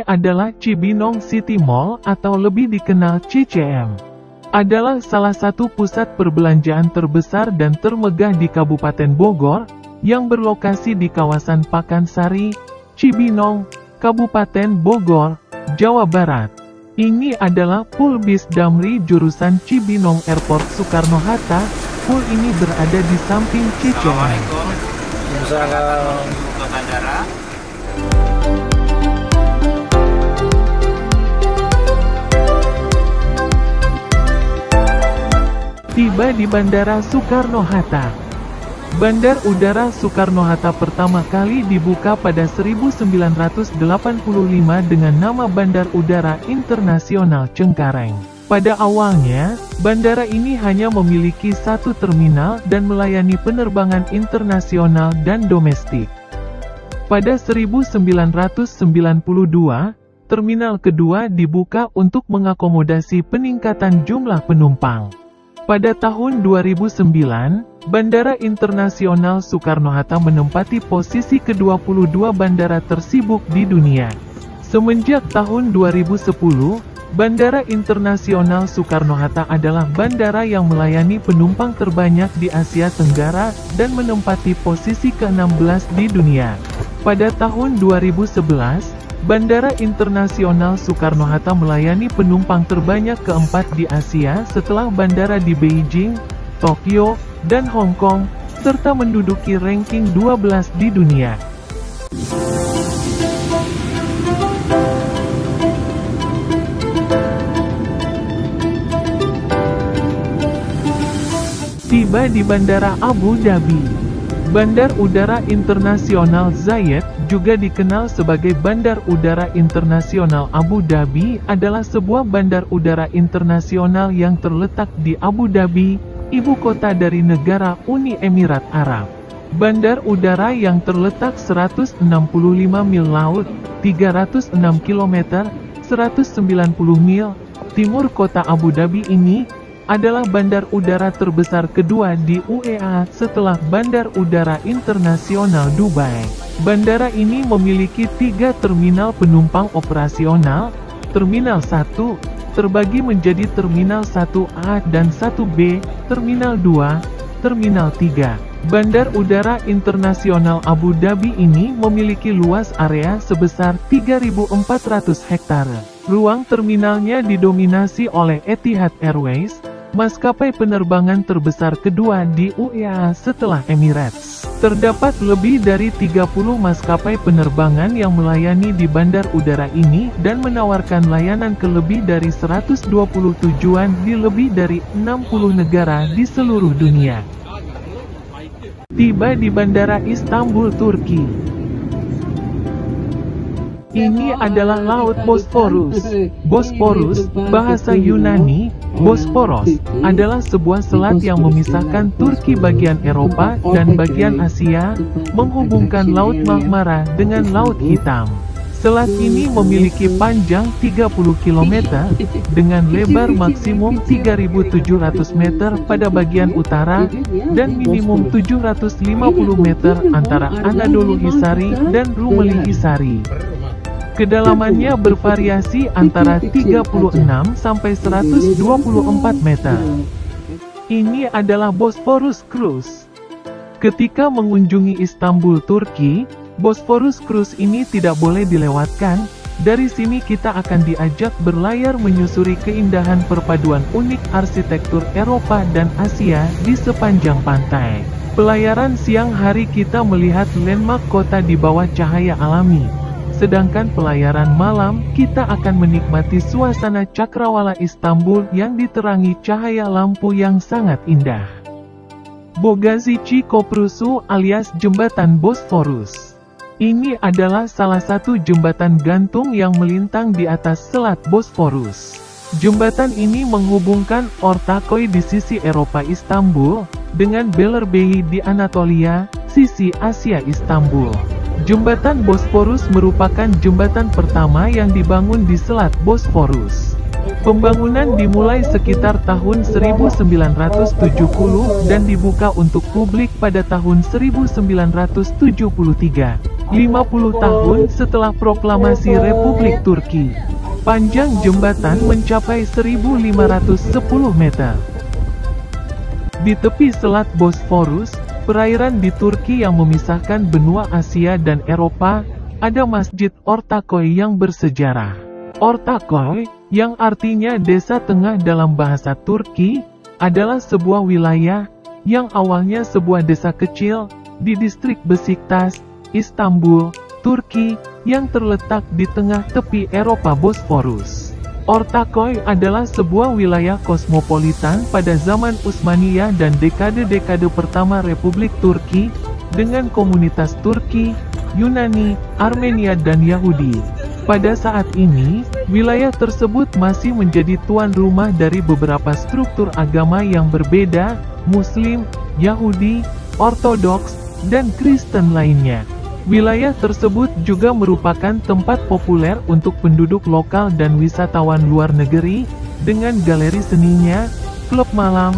adalah Cibinong City Mall atau lebih dikenal CCM. Adalah salah satu pusat perbelanjaan terbesar dan termegah di Kabupaten Bogor, yang berlokasi di kawasan Pakansari, Cibinong, Kabupaten Bogor, Jawa Barat. Ini adalah Pool Bis Damri jurusan Cibinong Airport Soekarno-Hatta. Pool ini berada di samping CCM. Assalamualaikum. Ke bandara. Tiba di Bandara Soekarno-Hatta. Bandar Udara Soekarno-Hatta pertama kali dibuka pada 1985 dengan nama Bandar Udara Internasional Cengkareng. Pada awalnya, bandara ini hanya memiliki satu terminal dan melayani penerbangan internasional dan domestik. Pada 1992, terminal kedua dibuka untuk mengakomodasi peningkatan jumlah penumpang. Pada tahun 2009, Bandara Internasional Soekarno-Hatta menempati posisi ke-22 bandara tersibuk di dunia. Semenjak tahun 2010, Bandara Internasional Soekarno-Hatta adalah bandara yang melayani penumpang terbanyak di Asia Tenggara dan menempati posisi ke-16 di dunia. Pada tahun 2011, Bandara Internasional Soekarno-Hatta melayani penumpang terbanyak keempat di Asia setelah bandara di Beijing, Tokyo, dan Hong Kong, serta menduduki ranking 12 di dunia. Tiba di Bandara Abu Dhabi. Bandar Udara Internasional Zayed, juga dikenal sebagai Bandar Udara Internasional Abu Dhabi, adalah sebuah bandar udara internasional yang terletak di Abu Dhabi, ibu kota dari negara Uni Emirat Arab. Bandar udara yang terletak 165 mil laut, 306 km, 190 mil, timur kota Abu Dhabi ini, adalah bandar udara terbesar kedua di UEA setelah Bandar Udara Internasional Dubai. Bandara ini memiliki 3 terminal penumpang operasional. Terminal 1 terbagi menjadi Terminal 1A dan 1B, Terminal 2, Terminal 3. Bandar Udara Internasional Abu Dhabi ini memiliki luas area sebesar 3.400 hektare. Ruang terminalnya didominasi oleh Etihad Airways, maskapai penerbangan terbesar kedua di UEA setelah Emirates. Terdapat lebih dari 30 maskapai penerbangan yang melayani di bandar udara ini dan menawarkan layanan ke lebih dari 120 tujuan di lebih dari 60 negara di seluruh dunia. Tiba di Bandara Istanbul, Turki. Ini adalah Laut Bosporus. Bosporus, bahasa Yunani, Bosporos, adalah sebuah selat yang memisahkan Turki bagian Eropa dan bagian Asia, menghubungkan Laut Marmara dengan Laut Hitam. Selat ini memiliki panjang 30 km, dengan lebar maksimum 3.700 meter pada bagian utara, dan minimum 750 meter antara Anadolu Hisari dan Rumeli Hisari. Kedalamannya bervariasi antara 36 sampai 124 meter. Ini adalah Bosporus Cruise. Ketika mengunjungi Istanbul, Turki, Bosporus Cruise ini tidak boleh dilewatkan. Dari sini kita akan diajak berlayar menyusuri keindahan perpaduan unik arsitektur Eropa dan Asia di sepanjang pantai. Pelayaran siang hari kita melihat landmark kota di bawah cahaya alami. Sedangkan pelayaran malam, kita akan menikmati suasana cakrawala Istanbul yang diterangi cahaya lampu yang sangat indah. Bogazici Köprüsü alias Jembatan Bosporus. Ini adalah salah satu jembatan gantung yang melintang di atas Selat Bosporus. Jembatan ini menghubungkan Ortaköy di sisi Eropa Istanbul, dengan Beylerbeyi di Anatolia, sisi Asia Istanbul. Jembatan Bosporus merupakan jembatan pertama yang dibangun di Selat Bosporus. Pembangunan dimulai sekitar tahun 1970 dan dibuka untuk publik pada tahun 1973. 50 tahun setelah proklamasi Republik Turki. Panjang jembatan mencapai 1.510 meter. Di tepi Selat Bosforus, perairan di Turki yang memisahkan benua Asia dan Eropa, ada Masjid Ortaköy yang bersejarah. Ortaköy, yang artinya desa tengah dalam bahasa Turki, adalah sebuah wilayah yang awalnya sebuah desa kecil di distrik Besiktas, Istanbul, Turki, yang terletak di tengah tepi Eropa Bosforus. Ortaköy adalah sebuah wilayah kosmopolitan pada zaman Utsmaniyah dan dekade-dekade pertama Republik Turki, dengan komunitas Turki, Yunani, Armenia dan Yahudi. Pada saat ini, wilayah tersebut masih menjadi tuan rumah dari beberapa struktur agama yang berbeda, Muslim, Yahudi, Ortodoks, dan Kristen lainnya. Wilayah tersebut juga merupakan tempat populer untuk penduduk lokal dan wisatawan luar negeri, dengan galeri seninya, klub malam,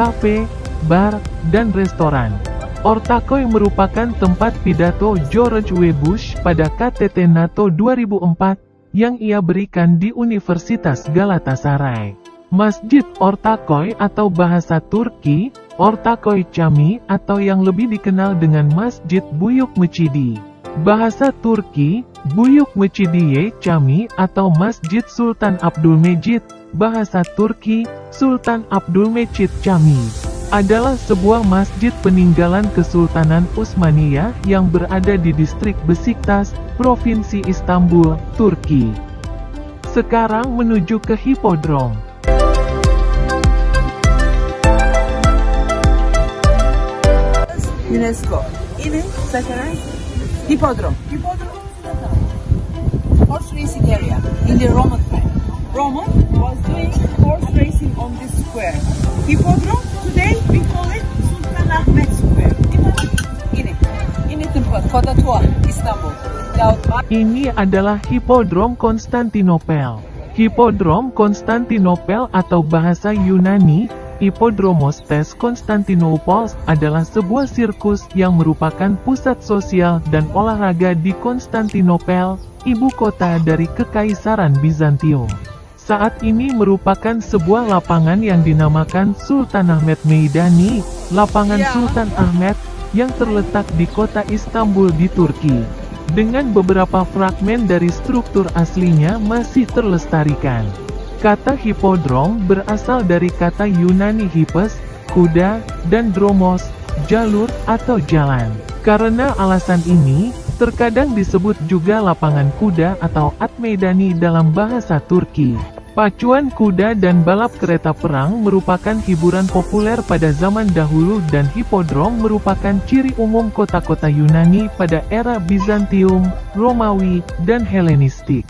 kafe, bar, dan restoran. Ortaköy merupakan tempat pidato George W. Bush pada KTT NATO 2004, yang ia berikan di Universitas Galatasaray. Masjid Ortaköy atau bahasa Turki, Ortaköy Cami atau yang lebih dikenal dengan Masjid Büyük Mecidi. Bahasa Turki, Büyük Mecidiye Cami atau Masjid Sultan Abdülmecid, bahasa Turki, Sultan Abdülmecid Cami, adalah sebuah masjid peninggalan Kesultanan Utsmaniyah yang berada di distrik Besiktas, Provinsi Istanbul, Turki. Sekarang menuju ke hipodrom. UNESCO. Ini sekarang hippodrome. Hippodrome horse racing area in the Roman time. Roman was doing horse racing on this square. Hippodrome today we call it Sultan Ahmet Square. Ini tempat kota tua Istanbul. Ini adalah hipodrom Konstantinopel. Hipodrom Konstantinopel atau bahasa Yunani Hippodromos tes Konstantinopol adalah sebuah sirkus yang merupakan pusat sosial dan olahraga di Konstantinopel, ibu kota dari Kekaisaran Bizantium. Saat ini merupakan sebuah lapangan yang dinamakan Sultan Ahmet Meidani, Lapangan Sultan Ahmet, yang terletak di kota Istanbul di Turki. Dengan beberapa fragmen dari struktur aslinya masih terlestarikan. Kata hipodrom berasal dari kata Yunani hippos, kuda, dan dromos, jalur atau jalan. Karena alasan ini, terkadang disebut juga lapangan kuda atau at meidani dalam bahasa Turki. Pacuan kuda dan balap kereta perang merupakan hiburan populer pada zaman dahulu dan hipodrom merupakan ciri umum kota-kota Yunani pada era Bizantium, Romawi, dan Helenistik.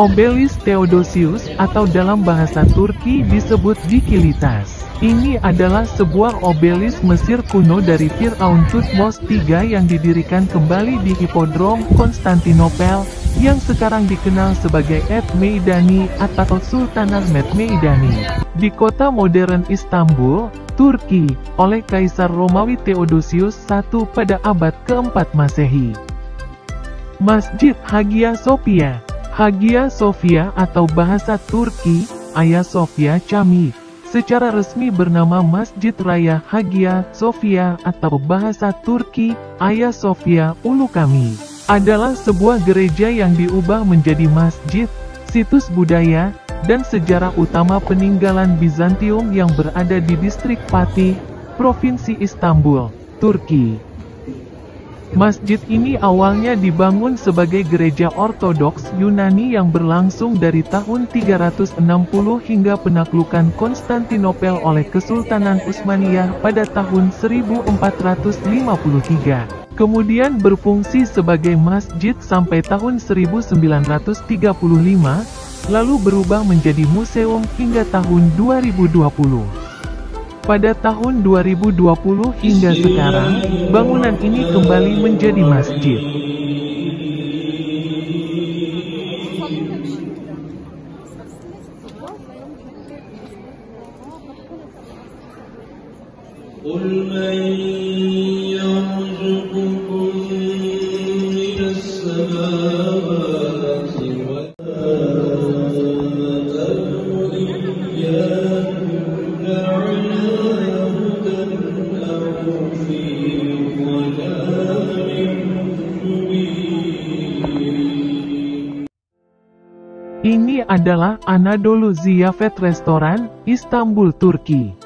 Obelisk Theodosius atau dalam bahasa Turki disebut Dikilitas. Ini adalah sebuah obelisk Mesir kuno dari Firaun Thutmose III yang didirikan kembali di Hipodrom Konstantinopel, yang sekarang dikenal sebagai At Meidani atau Sultan Ahmet Meidani. Di kota modern Istanbul, Turki, oleh Kaisar Romawi Theodosius I pada abad keempat Masehi. Masjid Hagia Sophia. Hagia Sophia atau bahasa Turki, Ayasofya Cami, secara resmi bernama Masjid Raya Hagia Sophia atau bahasa Turki, Ayasofya Ulu Cami, adalah sebuah gereja yang diubah menjadi masjid, situs budaya, dan sejarah utama peninggalan Bizantium yang berada di distrik Fatih, Provinsi Istanbul, Turki. Masjid ini awalnya dibangun sebagai gereja Ortodoks Yunani yang berlangsung dari tahun 360 hingga penaklukan Konstantinopel oleh Kesultanan Utsmaniyah pada tahun 1453. Kemudian berfungsi sebagai masjid sampai tahun 1935, lalu berubah menjadi museum hingga tahun 2020. Pada tahun 2020 hingga sekarang, bangunan ini kembali menjadi masjid. قل من يرزقكم من السماوات والأرض إياكم لعلى هدى أو في ضلال مبين. Ini adalah Anadolu Ziyafet Restoran, Istanbul, Turki.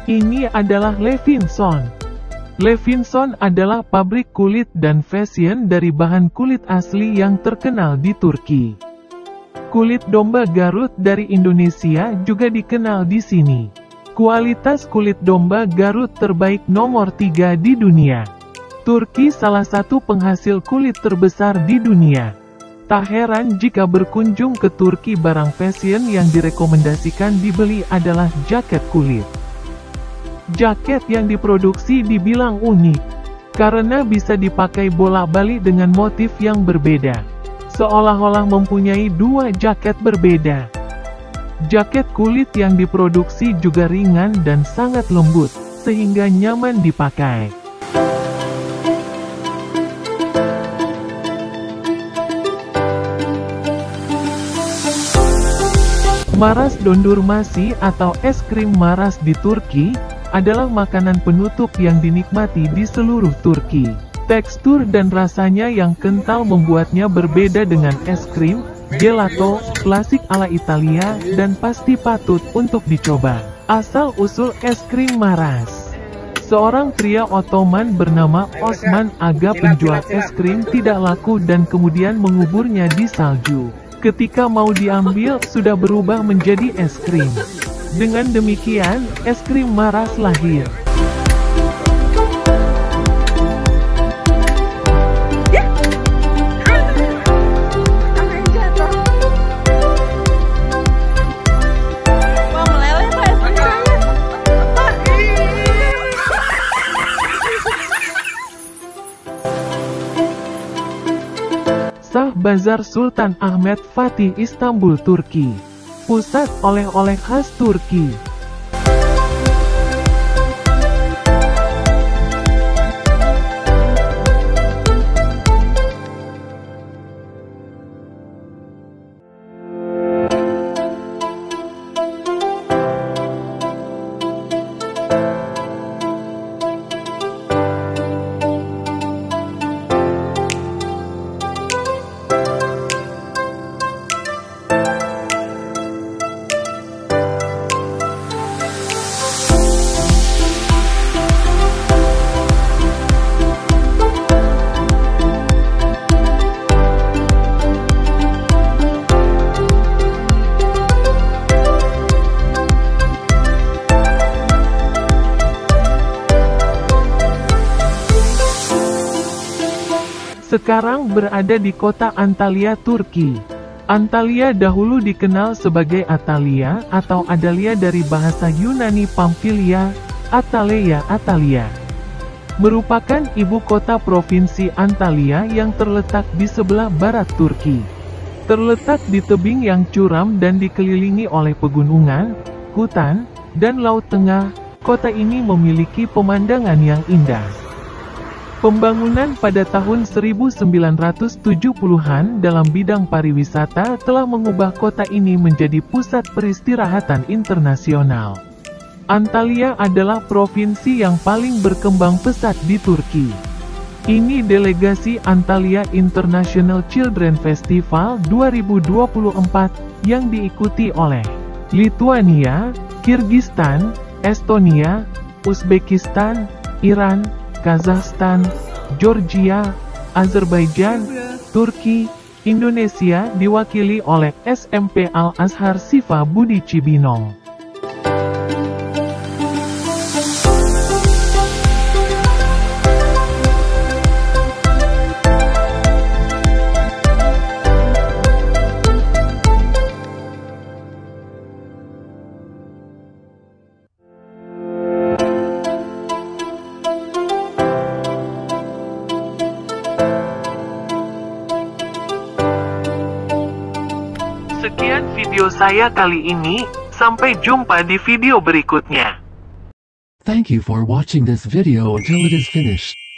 Ini adalah Levinson. Levinson adalah pabrik kulit dan fashion dari bahan kulit asli yang terkenal di Turki. Kulit domba Garut dari Indonesia juga dikenal di sini. Kualitas kulit domba Garut terbaik nomor 3 di dunia. Turki salah satu penghasil kulit terbesar di dunia. Tak heran jika berkunjung ke Turki, barang fashion yang direkomendasikan dibeli adalah jaket kulit. Jaket yang diproduksi dibilang unik, karena bisa dipakai bolak-balik dengan motif yang berbeda. Seolah-olah mempunyai dua jaket berbeda. Jaket kulit yang diproduksi juga ringan dan sangat lembut, sehingga nyaman dipakai. Maras dondurmasi atau es krim maras di Turki adalah makanan penutup yang dinikmati di seluruh Turki. Tekstur dan rasanya yang kental membuatnya berbeda dengan es krim, gelato, klasik ala Italia, dan pasti patut untuk dicoba. Asal-usul es krim maras. Seorang pria Ottoman bernama Osman Aga, penjual es krim, tidak laku dan kemudian menguburnya di salju. Ketika mau diambil, sudah berubah menjadi es krim. Dengan demikian, es krim maras lahir. Shah Bazar Sultan Ahmet Fatih, Istanbul, Turki. Pusat oleh-oleh khas Turki. sekarang berada di kota Antalya, Turki. Antalya dahulu dikenal sebagai Atalia atau Adalia dari bahasa Yunani Pamphylia, Atalia. Merupakan ibu kota provinsi Antalya yang terletak di sebelah barat Turki. Terletak di tebing yang curam dan dikelilingi oleh pegunungan, hutan, dan laut tengah, kota ini memiliki pemandangan yang indah. Pembangunan pada tahun 1970-an dalam bidang pariwisata telah mengubah kota ini menjadi pusat peristirahatan internasional. Antalya adalah provinsi yang paling berkembang pesat di Turki. Ini delegasi Antalya International Children Festival 2024 yang diikuti oleh Lituania, Kirgistan, Estonia, Uzbekistan, Iran, Kazakhstan, Georgia, Azerbaijan, Turki, Indonesia diwakili oleh SMP Al-Azhar Syifa Budi Cibinong. Sekian video saya kali ini, sampai jumpa di video berikutnya. Thank you for watching this video until it is finished.